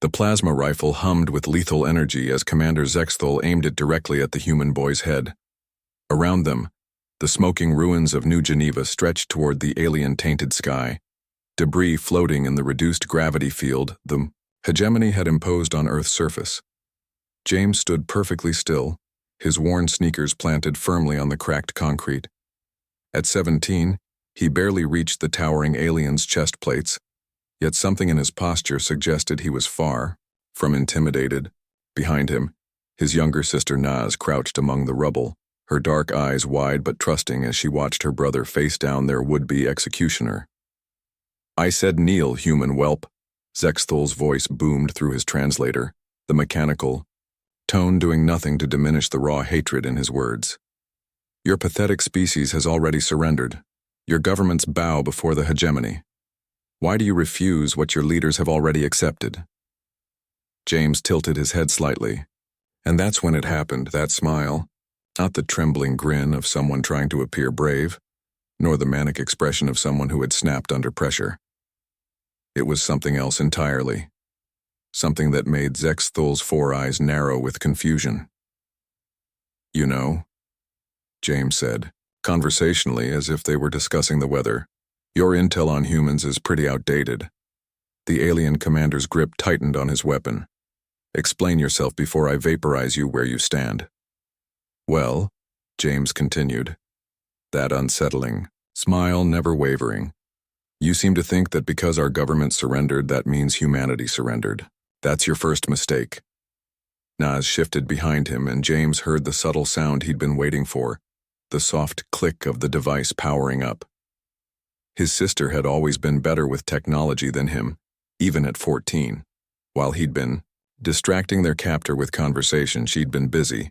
The plasma rifle hummed with lethal energy as Commander Zexthul aimed it directly at the human boy's head. Around them, the smoking ruins of New Geneva stretched toward the alien-tainted sky, debris floating in the reduced gravity field the hegemony had imposed on Earth's surface. James stood perfectly still, his worn sneakers planted firmly on the cracked concrete. At 17, he barely reached the towering alien's chest plates, yet something in his posture suggested he was far from intimidated. Behind him, his younger sister Naz crouched among the rubble, her dark eyes wide but trusting as she watched her brother face down their would-be executioner. "I said kneel, human whelp," Zexthul's voice boomed through his translator, the mechanical tone doing nothing to diminish the raw hatred in his words. "Your pathetic species has already surrendered. Your governments bow before the hegemony. Why do you refuse what your leaders have already accepted?" James tilted his head slightly, and that's when it happened, that smile. Not the trembling grin of someone trying to appear brave, nor the manic expression of someone who had snapped under pressure. It was something else entirely. Something that made Zexthul's four eyes narrow with confusion. "You know," James said, conversationally as if they were discussing the weather, "your intel on humans is pretty outdated." The alien commander's grip tightened on his weapon. "Explain yourself before I vaporize you where you stand." "Well," James continued, that unsettling smile never wavering, "you seem to think that because our government surrendered, that means humanity surrendered. That's your first mistake." Naz shifted behind him, and James heard the subtle sound he'd been waiting for, the soft click of the device powering up. His sister had always been better with technology than him, even at 14. While he'd been distracting their captor with conversation, she'd been busy.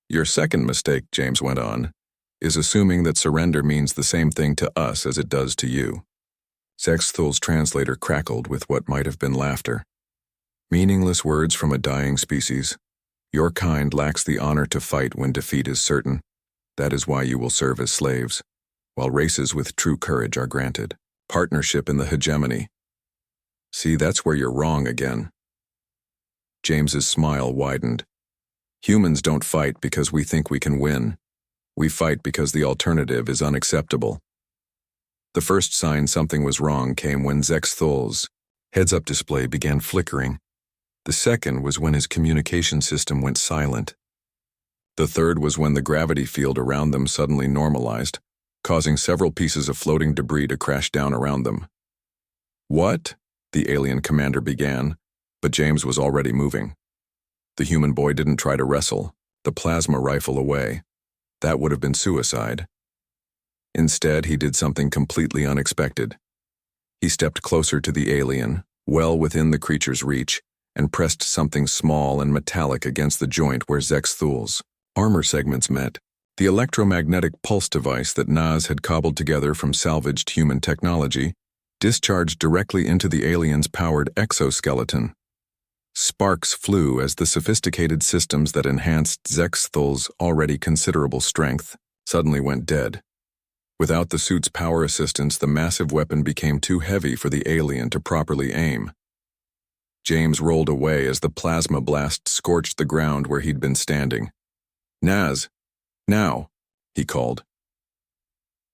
"Your second mistake," James went on, "is assuming that surrender means the same thing to us as it does to you." Zexthul's translator crackled with what might have been laughter. "Meaningless words from a dying species. Your kind lacks the honor to fight when defeat is certain. That is why you will serve as slaves, while races with true courage are granted partnership in the hegemony. See, that's where you're wrong again." James's smile widened. "Humans don't fight because we think we can win. We fight because the alternative is unacceptable." The first sign something was wrong came when Zexthul's heads-up display began flickering. The second was when his communication system went silent. The third was when the gravity field around them suddenly normalized, causing several pieces of floating debris to crash down around them. "What?" the alien commander began, but James was already moving. The human boy didn't try to wrestle the plasma rifle away. That would have been suicide. Instead, he did something completely unexpected. He stepped closer to the alien, well within the creature's reach, and pressed something small and metallic against the joint where Zexthul's armor segments met. The electromagnetic pulse device that Naz had cobbled together from salvaged human technology discharged directly into the alien's powered exoskeleton. Sparks flew as the sophisticated systems that enhanced Zexthul's already considerable strength suddenly went dead. Without the suit's power assistance, the massive weapon became too heavy for the alien to properly aim. James rolled away as the plasma blast scorched the ground where he'd been standing. "Naz, now," he called.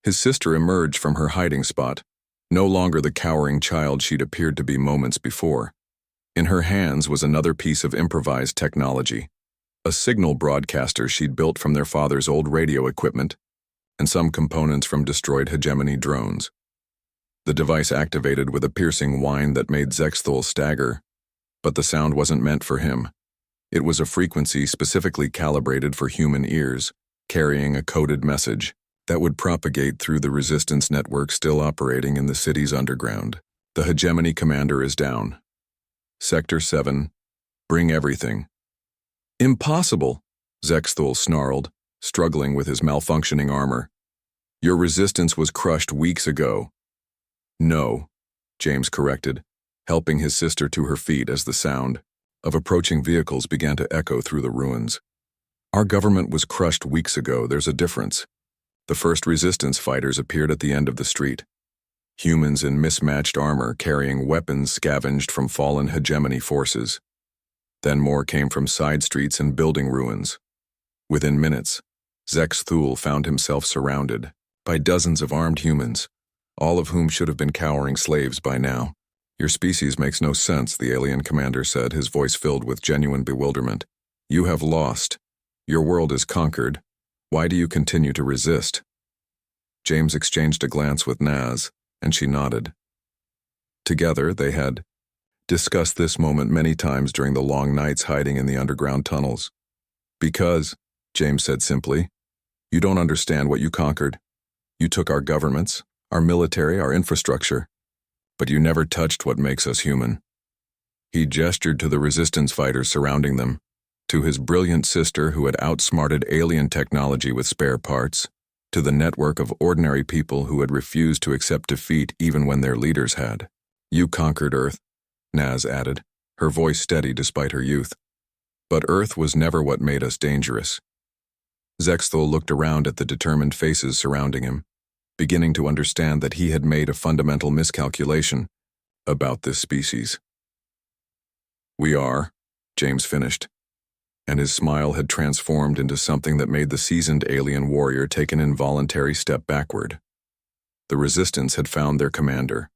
His sister emerged from her hiding spot, no longer the cowering child she'd appeared to be moments before. In her hands was another piece of improvised technology, a signal broadcaster she'd built from their father's old radio equipment, and some components from destroyed hegemony drones. The device activated with a piercing whine that made Zexthul stagger, but the sound wasn't meant for him. It was a frequency specifically calibrated for human ears, carrying a coded message that would propagate through the resistance network still operating in the city's underground. "The hegemony commander is down. Sector 7, bring everything." "Impossible," Zexthul snarled, struggling with his malfunctioning armor. "Your resistance was crushed weeks ago." "No," James corrected, helping his sister to her feet as the sound of approaching vehicles began to echo through the ruins. "Our government was crushed weeks ago. There's a difference. The first resistance fighters appeared at the end of the street. humans in mismatched armor carrying weapons scavenged from fallen hegemony forces. Then more came from side streets and building ruins. Within minutes, Zex Thul found himself surrounded by dozens of armed humans, all of whom should have been cowering slaves by now. "Your species makes no sense," the alien commander said, his voice filled with genuine bewilderment. "You have lost. Your world is conquered. Why do you continue to resist?" James exchanged a glance with Naz, and she nodded. Together, they had discussed this moment many times during the long nights hiding in the underground tunnels. "Because," James said simply, "you don't understand what you conquered. You took our governments, our military, our infrastructure, but you never touched what makes us human." He gestured to the resistance fighters surrounding them, to his brilliant sister who had outsmarted alien technology with spare parts, to the network of ordinary people who had refused to accept defeat even when their leaders had. "You conquered Earth," Naz added, her voice steady despite her youth. "But Earth was never what made us dangerous." Zexthul looked around at the determined faces surrounding him, beginning to understand that he had made a fundamental miscalculation about this species. "We are," James finished, and his smile had transformed into something that made the seasoned alien warrior take an involuntary step backward. The resistance had found their commander,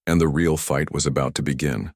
and the real fight was about to begin.